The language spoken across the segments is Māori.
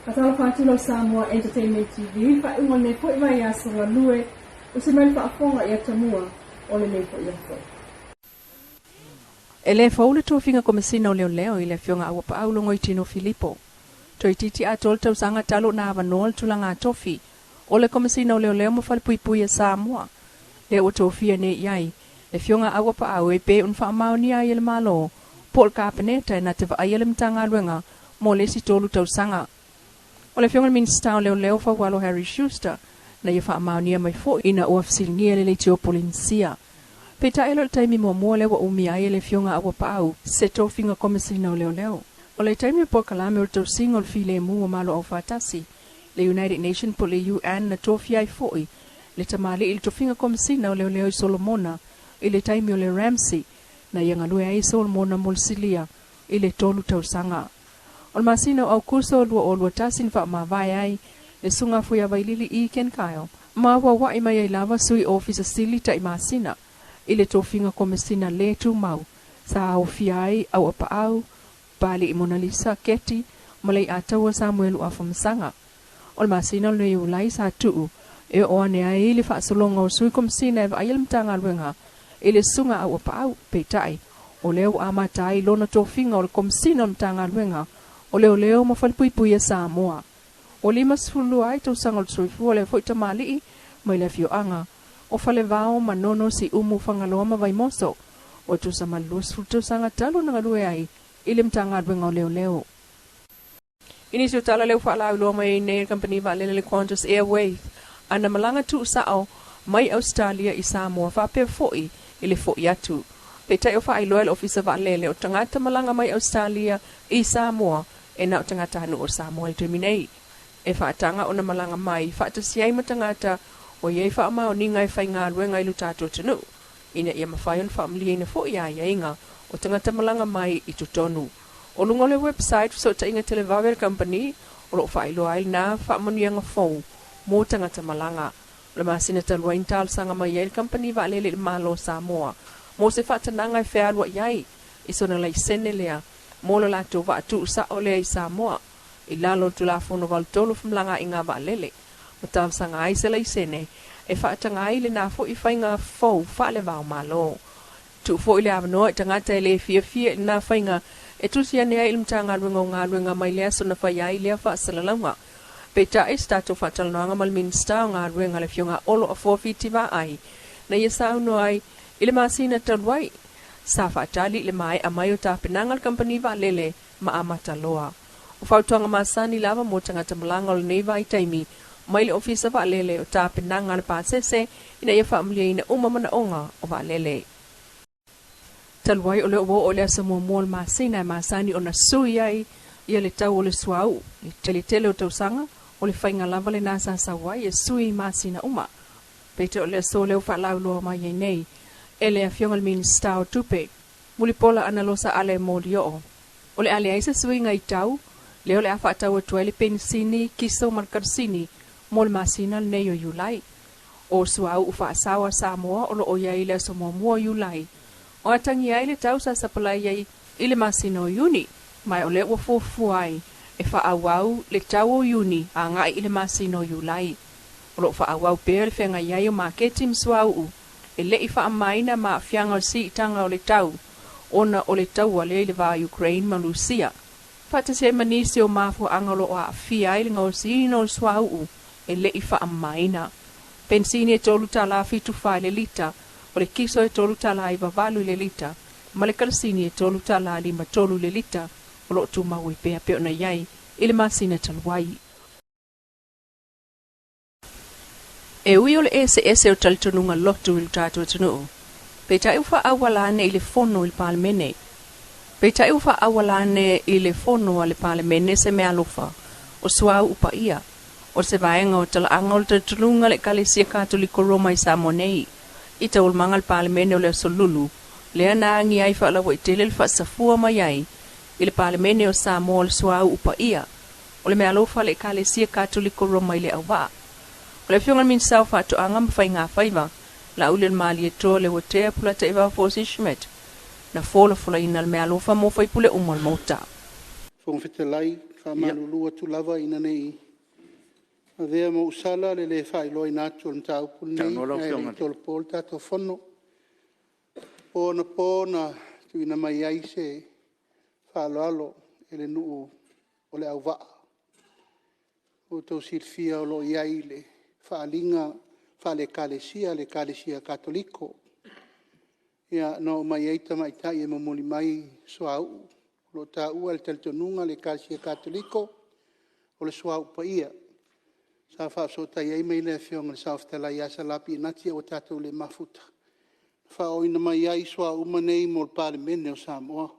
Atala whātilo Samoa Entertainment TV, wha ingo nei po iwa ia songa lue, usimai whaafonga ia tamua, o le nei po ia fo. E le faule tofinga komesina o leo i le fionga awa pa aulongo i tino Filipo. Toi titi a tol tau sanga talo na avanol tulanga tofi, o le komesina o leo mo falpuipui e Samoa. Le o tofia ne iai, le fionga awa pa au e pe un whaamau ni ai le malo, Paul Kapeneta e na te wa ai le mtanga luenga, mo le si tolu tau sanga. O le fionga minsta o leo fa walo Harry Schuster, na ia whaamau ni mai fo ina o afsilingia le teopolinsia. Peta elo le taimi mua le wa umi ai le fionga awa pa au, se tofinga komesina o leo. O le taimi po kalame o tau singo le file mua malo au fatasi, le United Nations po le UN na tofia i foi, le tamali il tofinga komesina o leo i Solomona, i le taimi o le Ramsey, na ia ngalue ai Solomona molsilia, i le tolu tau sanga. O le masina au kurso o lua tasin fa ma vai ai, le sunga fuia vailili i Ken Kyle, ma wa i mai ai lava sui office stili ta i masina, i le tofinga komesina le tu mau, sa au fiai au apa au, bali i Mona Lisa Keti, malei atawa Samuel u afamsanga. O le masina le ulai sa tuu, e o ane ai le whaasolonga o sui komesina e vailam tanga luenga, i le sunga au apa au, peitai, o leo amatai lona tofinga o le komesina o tanga luenga, o leo mawhalpuipui e Samoa. O lima sifulu ai tau sanga o tsuifu o le foita malii, mai le fio anga, o fale vao manono si umu whangaloa mawai moso, o tu sa malus futu sanga talo na ngalue ai, ilim tanga adwenga o leo. Ini su tala leo whala uloa mai nei company va lele Qantas Airways, ana malanga tu sao mai Australia i Samoa whape foi, ili foi atu. Peta o wha loyal officer va lele o tangata malanga mai Australia i Samoa, e nau tangata hanu o Samoa i terminei. E whaatanga o na malanga mai, whaatasiai matangata, o iei wha ama o ni ngai whai ngā rue ngai lutato tanu. Ina ia mawhai on whaamlia ina fo ia inga o tangata malanga mai i tutonu. O lunga le website so ta inga televawer company o lo whai loa il na whaamonianga fau mo tangata malanga. Le masina talwain tal sanga mai iei company va lele malo Samoa. Mo se whaatananga i whea lua iai i sona lai Sene lea mo lo lato va atu sa o lea i Samoa. I lalo tu la fono val tolu fumlanga inga va lele. Matav sanga ai se lai Sene, e whaatanga ai le nā fo i whainga fau whaale vau malo. Tu fo i le avanoa i tangata e le fia i nā whainga, e tusi ane ai ilmtanga ngā ruenga mai lea sona whai ai lea whaasalalanga. Peta e stato whaatalanoanga mal minsta o ngā ruenga le fionga olo a fōwhiti wa ai, na ia sauno ai i le masina talwai. Sa whaatali le mai a mai o tā penangal company wa lele ma amata loa. O whautuanga masani lava mo tangata malanga o le neiva i taimi, mai le ofisa wa lele o tā penanga le pāsese ina ia whaamlia ina umamana onga o wa lele. Talwai o le o le Samoa mua le masina e masani o na sui ai ia le tau o le suau, le tele o tausanga, o le whainga lava le nasa sawai e sui masina uma. Pete o le so leo whalau loa mai ei nei, e le a fiongal minsta o tupe, muli pola analosa ale modio o. O le ale aisa sui ngai tau, leo le a whaatau o tuele pensini, kiso markarsini, mo le masina nei o yulai. O suau u whaasawa Samoa o lo o iai le Samoa mua yulai. O atangi ai le tau sa sapalai iai i le masina o yuni, mai o le ua fufuai, e whaawau le tau o yuni a ngai i le masina o yulai. O lo whaawau pēr le whenga iai o maketi msuau u, e le i whaamaina ma fianga o si itanga o le tau, ona o le tau a le va Ukraine ma Lucia. Pata se manisi o mafu angolo o a fia i le ngau si no suau u, e le i whaamaina. Pensini e tolu tala fitu whai le lita, o le kiso e tolu tala i vavalu le lita, ma le karsini e tolu tala lima tolu le lita, o lo tu maui pea peo na iai, i le masina talwai. E ui o le ese o talitonunga lotu i lutato tunu. Peta e ufa awalane i le fono i le palemene. Peta e ufa awalane i le fono a le palemene se mea lufa, o suau upa ia, o se vaenga o tala angol talitonunga le kalesia katoliko Roma i Samonei. Ita ulmanga le palemene o le solulu, le ana angi ai whaalawa i tele le whaasafua mai ai, i le palemene o Samoa le suau upa ia, o le mea lufa le kalesia katoliko Roma i le awa. O le fionga min sau whaato anga mawhai ngā whaiva, la ule le maali e toa le watea pula te iwa fōsi shmet, na fōla ina le mea lofa mo whaipule umal mota. Whongwhete lai, malulua tu lava ina nei avea mo usala le whailoi natu al taupu nei le tolpol tato whono pōna tu ina mai ai se whaaloalo ele nuu o le au waa o tau silfia o lo iai le whaalinga le kalesia katoliko ia no mai ai tama itai e mamoli mai soau lo ta ua le teltonunga le kalesia katoliko o le soau pa ia sa fa so tai ai mai le fionga sa ftela ia sa lapi nati o tatu le mafuta fa o ina mai ai soau manei mo le parlamento o Samoa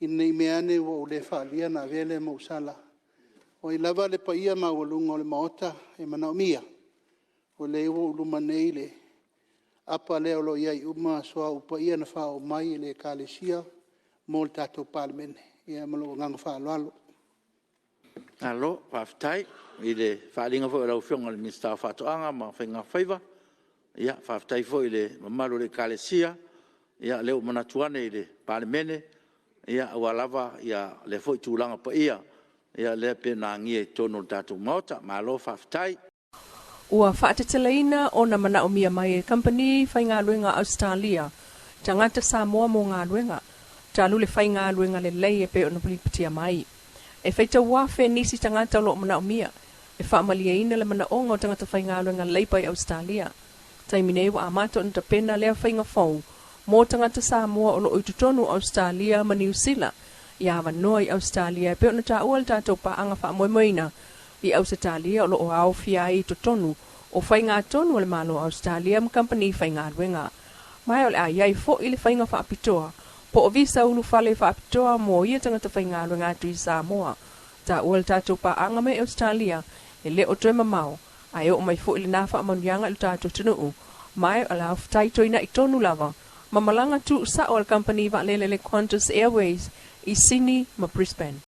inei meane o le whaalia na vele mo sala o i lava le pa ia ma walunga o le maota e manaumia o le o luma nei le apa leo lo iai uma soa upa ia na whao mai le kalesia mo le tatou palemene ia malo nganga whaaloalo. Alo, whaftai, i le whaalinga fo e lau whionga le Mr. Whatoanga ma whainga whaiva ia whaftai fo i le mamaru le kalesia ia leo manatuane i le palemene ia awalava ia le fo i tūlanga pa ia le pena ngie tono le tatou maota ma lo whaftai. Ua whaateteleina o na mana o mia mai e company whai ngā luenga Australia. Tangata Samoa mo ngā luenga. Talu le whai ngā luenga le lei e pe o na pilipatia mai. E whaita wafe nisi tangata o lo mana o mia. E whaamalia ina le mana onga o tangata whai ngā luenga lei pai Australia. Taimine wa amato na tapena lea whai ngā whau. Mo tangata Samoa o lo uitutonu Australia ma New Zealand. Ia hawa noi Australia e pe o na ta ua le tātou pa anga wha moimoina. I Australia o lo o au fia i to tonu o whai ngā tonu o le malo Australia ma company whai ngā ruenga. Mai o le a iai fo i le whai ngā whaapitoa. Po o visa ulu whale whaapitoa mo ia tangata whai ngā ruenga atu i Samoa. Ta ua le tātou pa anga me Australia e le o tuema mau. Ai o mai fo i le nā whaamanuanga le tātou tunuu. Mai o le au taitoina i tonu lava. Ma malanga tu sa o le company wa lele le Qantas Airways i Sene ma Brisbane.